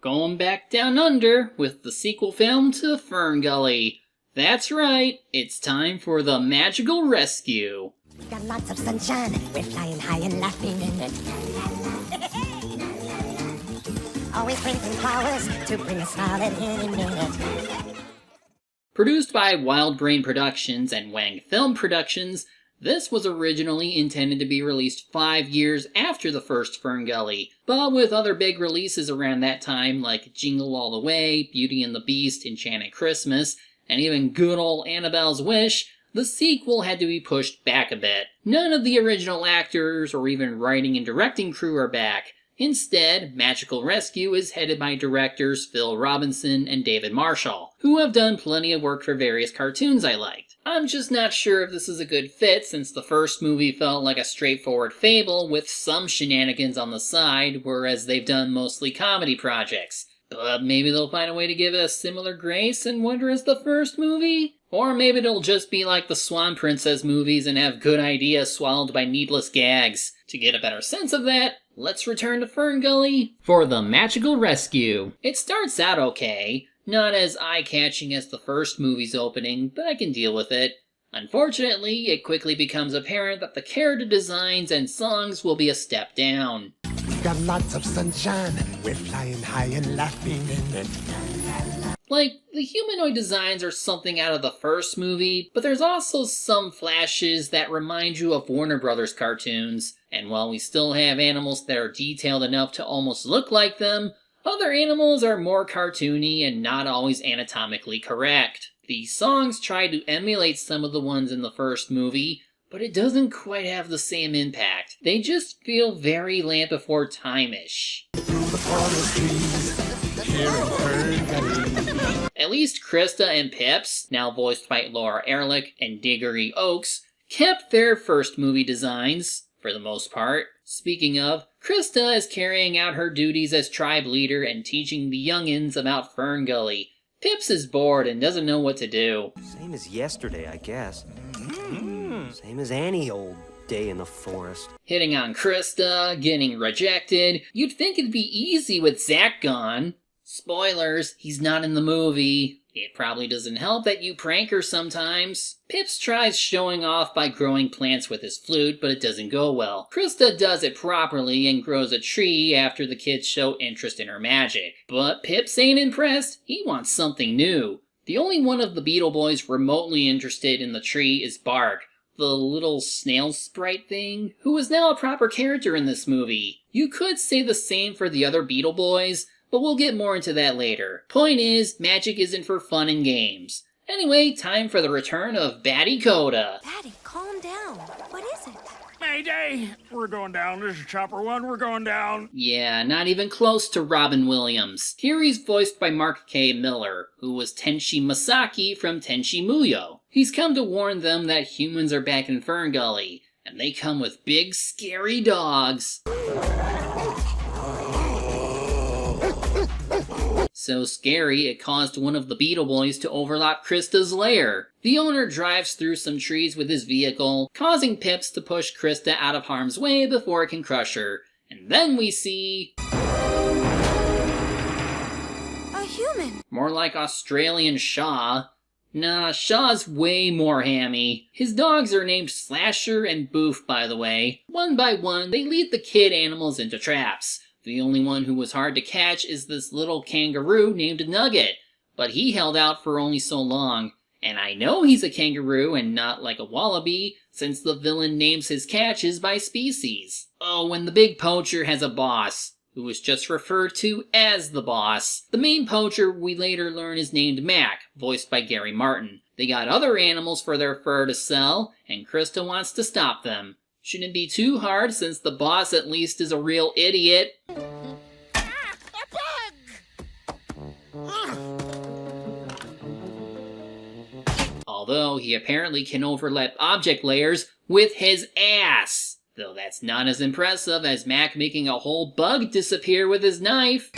going back down under with the sequel film to Ferngully. That's right, it's time for the magical rescue. We got lots of sunshine, we're flying high and laughing in it. Always bringing flowers to bring a smile at any minute. Produced by Wild Brain Productions and Wang Film Productions, this was originally intended to be released 5 years after the first Ferngully, but with other big releases around that time like Jingle All the Way, Beauty and the Beast, Enchanted Christmas, and even good old Annabelle's Wish, the sequel had to be pushed back a bit. None of the original actors or even writing and directing crew are back. Instead, Magical Rescue is headed by directors Phil Robinson and David Marshall, who have done plenty of work for various cartoons I liked. I'm just not sure if this is a good fit since the first movie felt like a straightforward fable with some shenanigans on the side, whereas they've done mostly comedy projects. But maybe they'll find a way to give it a similar grace and wonder as the first movie? Or maybe it'll just be like the Swan Princess movies and have good ideas swallowed by needless gags. To get a better sense of that, let's return to Ferngully for the Magical Rescue. It starts out okay, not as eye-catching as the first movie's opening, but I can deal with it. Unfortunately, it quickly becomes apparent that the character designs and songs will be a step down. We've got lots of sunshine, we're flying high and laughing in it. Like, the humanoid designs are something out of the first movie, but there's also some flashes that remind you of Warner Brothers cartoons. And while we still have animals that are detailed enough to almost look like them, other animals are more cartoony and not always anatomically correct. The songs try to emulate some of the ones in the first movie, but it doesn't quite have the same impact. They just feel very Land Before Time-ish. At least Krista and Pips, now voiced by Laura Ehrlich and Diggory Oaks, kept their first movie designs, for the most part. Speaking of, Krista is carrying out her duties as tribe leader and teaching the youngins about Ferngully. Pips is bored and doesn't know what to do. Same as yesterday, I guess. Same as any old day in the forest. Hitting on Krista, getting rejected. You'd think it'd be easy with Zach gone. Spoilers, he's not in the movie. It probably doesn't help that you prank her sometimes. Pips tries showing off by growing plants with his flute, but it doesn't go well. Krista does it properly and grows a tree after the kids show interest in her magic. But Pips ain't impressed. He wants something new. The only one of the Beetle Boys remotely interested in the tree is Bark, the little snail sprite thing, who is now a proper character in this movie. You could say the same for the other Beetle Boys, but we'll get more into that later. Point is, magic isn't for fun and games. Anyway, time for the return of Batty Coda. Daddy, calm down. What is it? Mayday! We're going down. This is Chopper 1. We're going down. Yeah, not even close to Robin Williams. Here he's voiced by Mark K. Miller, who was Tenchi Masaki from Tenchi Muyo. He's come to warn them that humans are back in Ferngully, and they come with big, scary dogs. So scary, it caused one of the Beetle Boys to overlap Krista's lair. The owner drives through some trees with his vehicle, causing Pips to push Krista out of harm's way before it can crush her. And then we see... A human! more like Australian Shaw. Nah, Shaw's way more hammy. His dogs are named Slasher and Boof, by the way. One by one, they lead the kid animals into traps. The only one who was hard to catch is this little kangaroo named Nugget, but he held out for only so long. And I know he's a kangaroo and not like a wallaby, since the villain names his catches by species. Oh, and the big poacher has a boss, who is just referred to as the boss. The main poacher we later learn is named Mac, voiced by Gary Martin. They got other animals for their fur to sell, and Krista wants to stop them. Shouldn't be too hard since the boss at least is a real idiot. Although he apparently can overlap object layers with his ass. Though that's not as impressive as Mac making a whole bug disappear with his knife.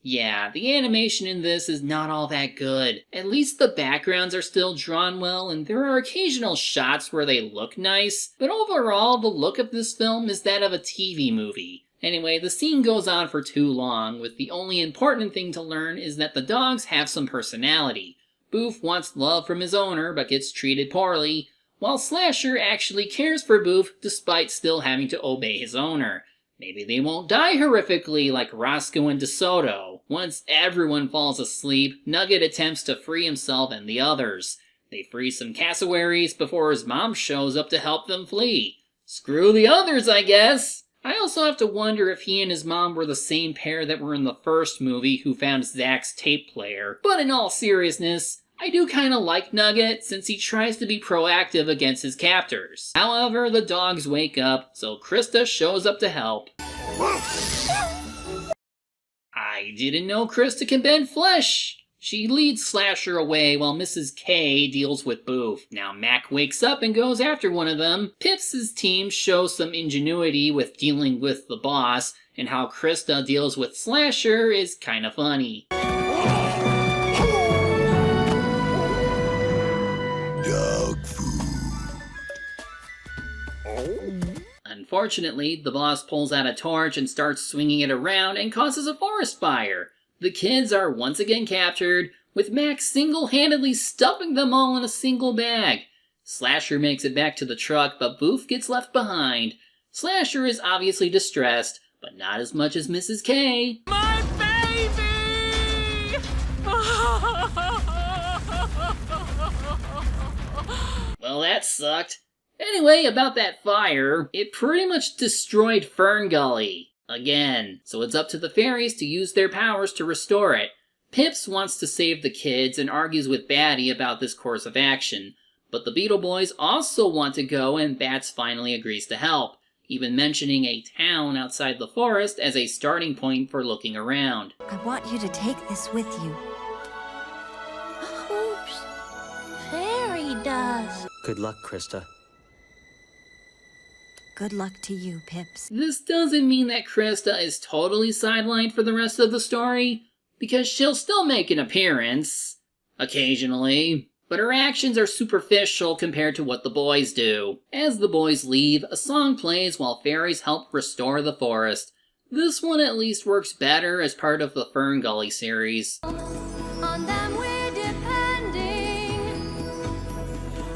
Yeah, the animation in this is not all that good. At least the backgrounds are still drawn well, and there are occasional shots where they look nice, but overall, the look of this film is that of a TV movie. Anyway, the scene goes on for too long, with the only important thing to learn is that the dogs have some personality. Boof wants love from his owner, but gets treated poorly, while Slasher actually cares for Boof despite still having to obey his owner. Maybe they won't die horrifically like Roscoe and DeSoto. Once everyone falls asleep, Nugget attempts to free himself and the others. They free some cassowaries before his mom shows up to help them flee. Screw the others, I guess! I also have to wonder if he and his mom were the same pair that were in the first movie who found Zach's tape player. But in all seriousness, I do kinda like Nugget since he tries to be proactive against his captors. However, the dogs wake up, so Krista shows up to help. I didn't know Krista can bend flesh! She leads Slasher away while Mrs. K deals with Boof. Now Mac wakes up and goes after one of them. Pips' team shows some ingenuity with dealing with the boss, and how Krista deals with Slasher is kinda funny. Dog food. Unfortunately, the boss pulls out a torch and starts swinging it around and causes a forest fire. The kids are once again captured, with Max single-handedly stuffing them all in a single bag. Slasher makes it back to the truck, but Boof gets left behind. Slasher is obviously distressed, but not as much as Mrs. K. My baby! Well, that sucked. Anyway, about that fire, it pretty much destroyed Ferngully. Again, so it's up to the fairies to use their powers to restore it. Pips wants to save the kids and argues with Batty about this course of action, but the Beetle Boys also want to go and Bats finally agrees to help, even mentioning a town outside the forest as a starting point for looking around. I want you to take this with you. Oops. Fairy dust. Good luck, Krista. Good luck to you, Pips. This doesn't mean that Krista is totally sidelined for the rest of the story, because she'll still make an appearance, occasionally, but her actions are superficial compared to what the boys do. As the boys leave, a song plays while fairies help restore the forest. This one at least works better as part of the Ferngully series. On them we're depending.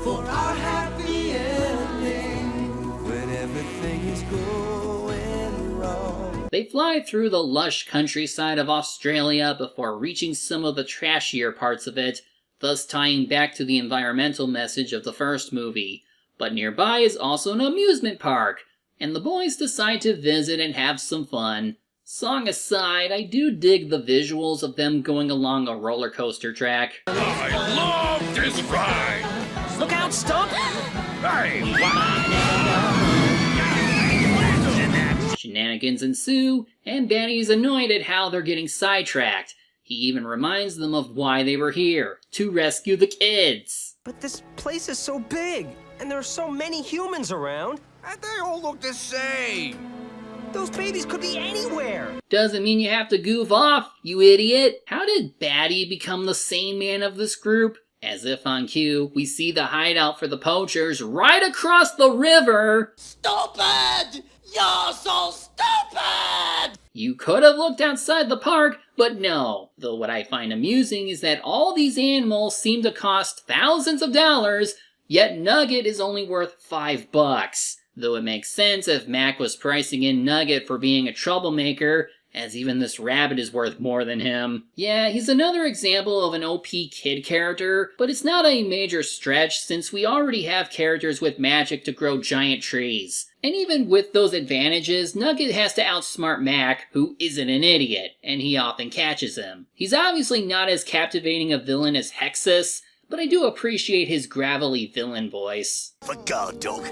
For our happy ending when everything is going wrong. They fly through the lush countryside of Australia before reaching some of the trashier parts of it, thus tying back to the environmental message of the first movie. But nearby is also an amusement park, and the boys decide to visit and have some fun. Song aside, I do dig the visuals of them going along a roller coaster track. I love this ride! Look out, Stump! Hey, Shenanigans ensue, and Batty is annoyed at how they're getting sidetracked. He even reminds them of why they were here, to rescue the kids. But this place is so big, and there are so many humans around. and they all look the same. Those babies could be anywhere. Doesn't mean you have to goof off, you idiot. How did Batty become the sane man of this group? As if on cue, we see the hideout for the poachers right across the river. Stupid! You're so stupid! You could have looked outside the park, but no. Though what I find amusing is that all these animals seem to cost thousands of dollars, yet Nugget is only worth $5. Though it makes sense if Mac was pricing in Nugget for being a troublemaker, as even this rabbit is worth more than him. Yeah, he's another example of an OP kid character, but it's not a major stretch since we already have characters with magic to grow giant trees. And even with those advantages, Nugget has to outsmart Mac, who isn't an idiot, and he often catches him. He's obviously not as captivating a villain as Hexus, but I do appreciate his gravelly villain voice. For guard dog.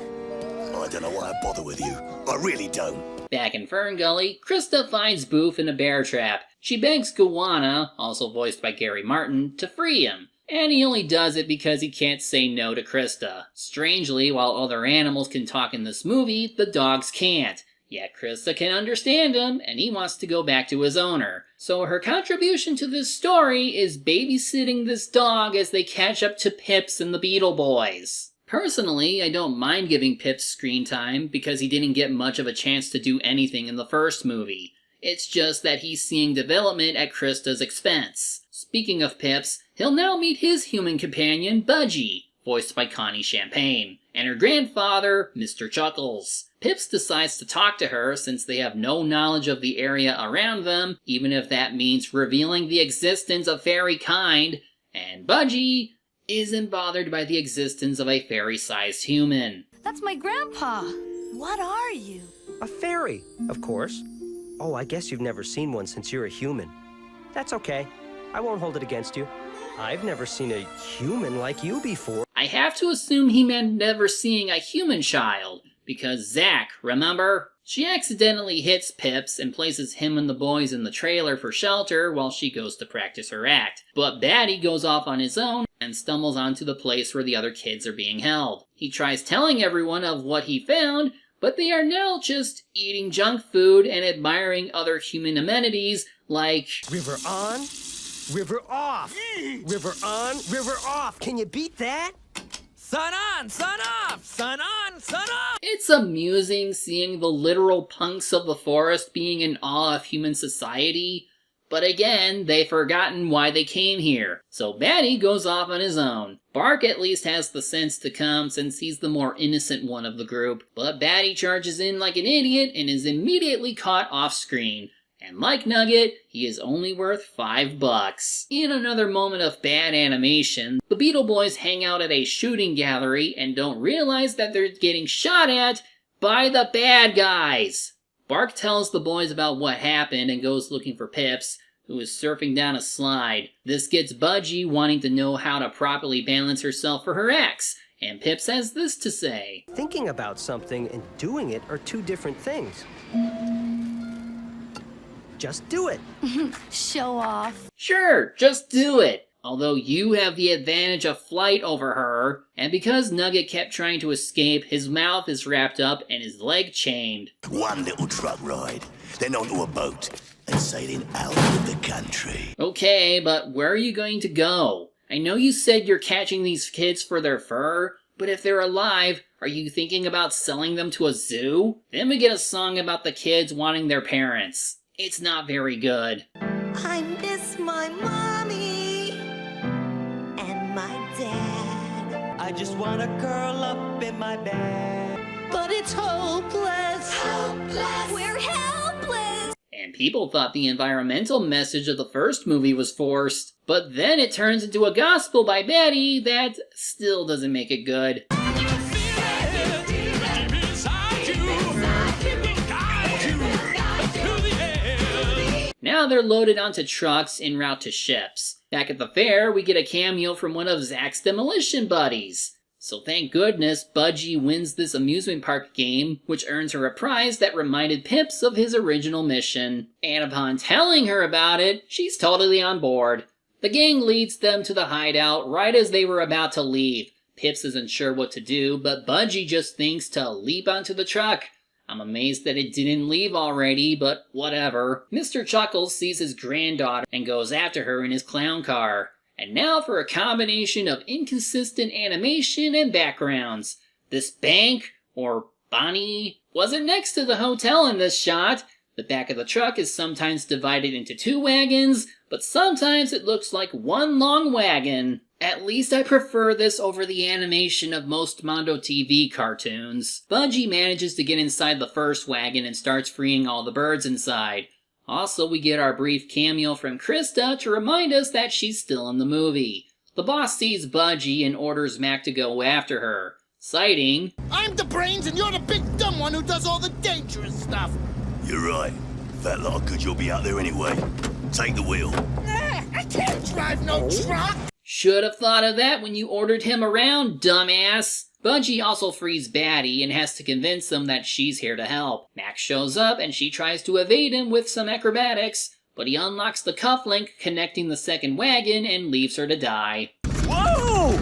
I don't know why I bother with you. I really don't. Back in Ferngully, Krista finds Boof in a bear trap. She begs Gowanna, also voiced by Gary Martin, to free him. And he only does it because he can't say no to Krista. Strangely, while other animals can talk in this movie, the dogs can't. Yet Krista can understand him, and he wants to go back to his owner. So her contribution to this story is babysitting this dog as they catch up to Pips and the Beetle Boys. Personally, I don't mind giving Pips screen time because he didn't get much of a chance to do anything in the first movie. It's just that he's seeing development at Krista's expense. Speaking of Pips, he'll now meet his human companion, Budgie, voiced by Connie Champagne, and her grandfather, Mr. Chuckles. Pips decides to talk to her since they have no knowledge of the area around them, even if that means revealing the existence of fairy kind, and Budgie isn't bothered by the existence of a fairy-sized human. That's my grandpa. What are you? A fairy, of course. Oh, I guess you've never seen one since you're a human. That's okay. I won't hold it against you. I've never seen a human like you before. I have to assume he meant never seeing a human child, because Zach, remember? She accidentally hits Pips and places him and the boys in the trailer for shelter while she goes to practice her act. But Batty goes off on his own and stumbles onto the place where the other kids are being held. He tries telling everyone of what he found, but they are now just eating junk food and admiring other human amenities like River on, river off. River on, river off. Can you beat that? Sun on, sun off! Sun on, sun off! It's amusing seeing the literal punks of the forest being in awe of human society, but again, they've forgotten why they came here, so Batty goes off on his own. Bark at least has the sense to come since he's the more innocent one of the group, but Batty charges in like an idiot and is immediately caught off screen. And like Nugget, he is only worth $5. In another moment of bad animation, the Beetle Boys hang out at a shooting gallery and don't realize that they're getting shot at by the bad guys. Bark tells the boys about what happened and goes looking for Pips, who is surfing down a slide. This gets Budgie wanting to know how to properly balance herself for her ex, and Pips has this to say. Thinking about something and doing it are two different things. Just do it. Show off. Sure, just do it. Although you have the advantage of flight over her, and because Nugget kept trying to escape, his mouth is wrapped up and his leg chained. One little truck ride, then onto a boat, and sailing out of the country. Okay, but where are you going to go? I know you said you're catching these kids for their fur, but if they're alive, are you thinking about selling them to a zoo? Then we get a song about the kids wanting their parents. It's not very good. I miss my mommy and my dad. I just wanna curl up in my bed. But it's hopeless. Hopeless. We're helpless. And people thought the environmental message of the first movie was forced, but then it turns into a gospel by Batty that still doesn't make it good. Now they're loaded onto trucks en route to ships. Back at the fair, we get a cameo from one of Zach's demolition buddies. So thank goodness Budgie wins this amusement park game, which earns her a prize that reminded Pips of his original mission. And upon telling her about it, she's totally on board. The gang leads them to the hideout right as they were about to leave. Pips isn't sure what to do, but Budgie just thinks to leap onto the truck. I'm amazed that it didn't leave already, but whatever. Mr. Chuckles sees his granddaughter and goes after her in his clown car. And now for a combination of inconsistent animation and backgrounds. This bank, or Bonnie, wasn't next to the hotel in this shot. The back of the truck is sometimes divided into two wagons, but sometimes it looks like one long wagon. At least I prefer this over the animation of most Mondo TV cartoons. Budgie manages to get inside the first wagon and starts freeing all the birds inside. Also, we get our brief cameo from Krista to remind us that she's still in the movie. The boss sees Budgie and orders Mac to go after her, citing, I'm the brains and you're the big dumb one who does all the dangerous stuff. You're right. That lot of good you'll be out there anyway. Take the wheel. I can't drive no truck. Should have thought of that when you ordered him around, dumbass. Budgie also frees Batty and has to convince them that she's here to help. Max shows up and she tries to evade him with some acrobatics, but he unlocks the cufflink connecting the second wagon and leaves her to die. Whoa!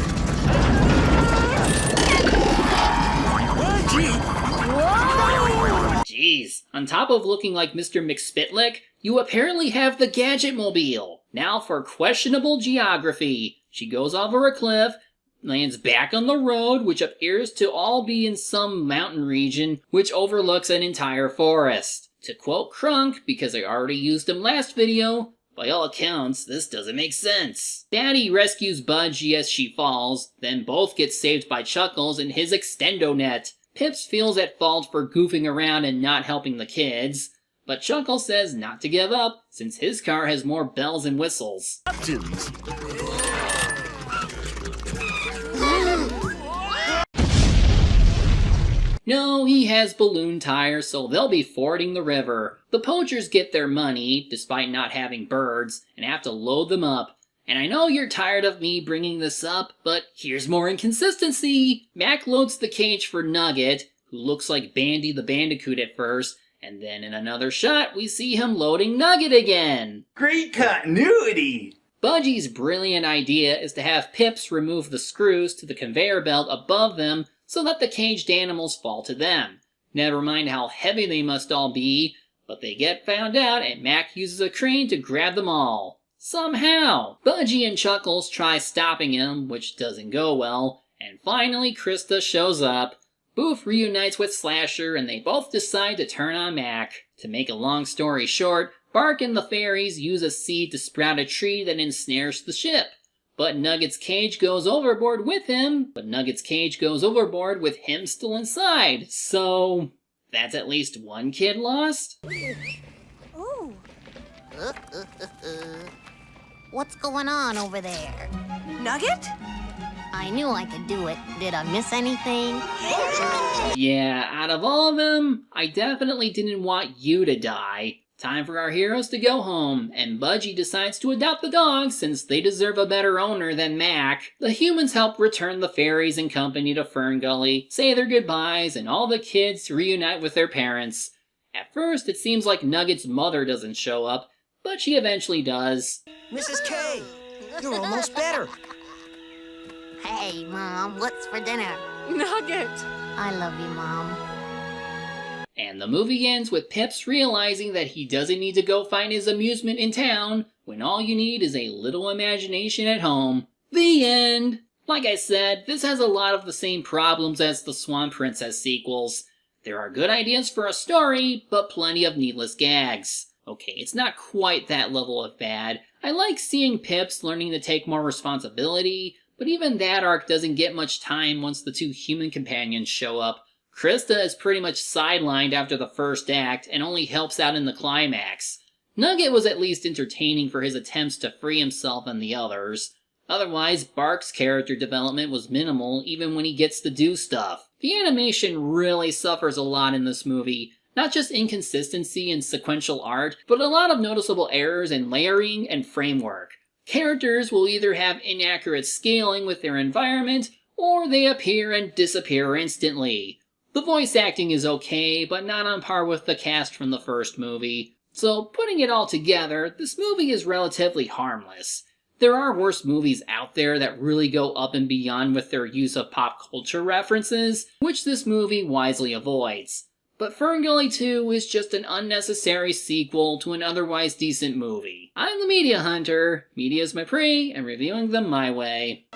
Budgie! Whoa! Jeez, on top of looking like Mr. McSpitlick, you apparently have the Gadget-mobile. Now for questionable geography. She goes over a cliff, lands back on the road, which appears to all be in some mountain region which overlooks an entire forest. To quote Crunk, because I already used him last video, by all accounts, this doesn't make sense. Daddy rescues Budgie as she falls, then both get saved by Chuckles and his extendo net. Pips feels at fault for goofing around and not helping the kids, but Chuckles says not to give up, since his car has more bells and whistles. Captains. No, he has balloon tires, so they'll be fording the river. The poachers get their money, despite not having birds, and have to load them up. And I know you're tired of me bringing this up, but here's more inconsistency. Mac loads the cage for Nugget, who looks like Bandy the Bandicoot at first, and then in another shot we see him loading Nugget again. Great continuity! Budgie's brilliant idea is to have Pips remove the screws to the conveyor belt above them so that the caged animals fall to them. Never mind how heavy they must all be, but they get found out and Mac uses a crane to grab them all. Somehow! Budgie and Chuckles try stopping him, which doesn't go well, and finally Krista shows up. Boof reunites with Slasher and they both decide to turn on Mac. To make a long story short, Bark and the fairies use a seed to sprout a tree that ensnares the ship. But Nugget's cage goes overboard with him still inside. So, that's at least one kid lost? Ooh. What's going on over there? Nugget? I knew I could do it. Did I miss anything? Yeah, out of all of them, I definitely didn't want you to die. Time for our heroes to go home, and Budgie decides to adopt the dogs since they deserve a better owner than Mac. The humans help return the fairies and company to Ferngully, say their goodbyes, and all the kids reunite with their parents. At first, it seems like Nugget's mother doesn't show up, but she eventually does. Mrs. K, you're almost better. Hey, Mom, what's for dinner? Nugget! I love you, Mom. And the movie ends with Pips realizing that he doesn't need to go find his amusement in town, when all you need is a little imagination at home. The end! Like I said, this has a lot of the same problems as the Swan Princess sequels. There are good ideas for a story, but plenty of needless gags. Okay, it's not quite that level of bad. I like seeing Pips learning to take more responsibility, but even that arc doesn't get much time once the two human companions show up. Krista is pretty much sidelined after the first act and only helps out in the climax. Nugget was at least entertaining for his attempts to free himself and the others. Otherwise, Bark's character development was minimal even when he gets to do stuff. The animation really suffers a lot in this movie. Not just inconsistency in sequential art, but a lot of noticeable errors in layering and framework. Characters will either have inaccurate scaling with their environment, or they appear and disappear instantly. The voice acting is okay, but not on par with the cast from the first movie. So putting it all together, this movie is relatively harmless. There are worse movies out there that really go up and beyond with their use of pop culture references, which this movie wisely avoids. But Ferngully 2 is just an unnecessary sequel to an otherwise decent movie. I'm the Media Hunter, media's my prey, and reviewing them my way.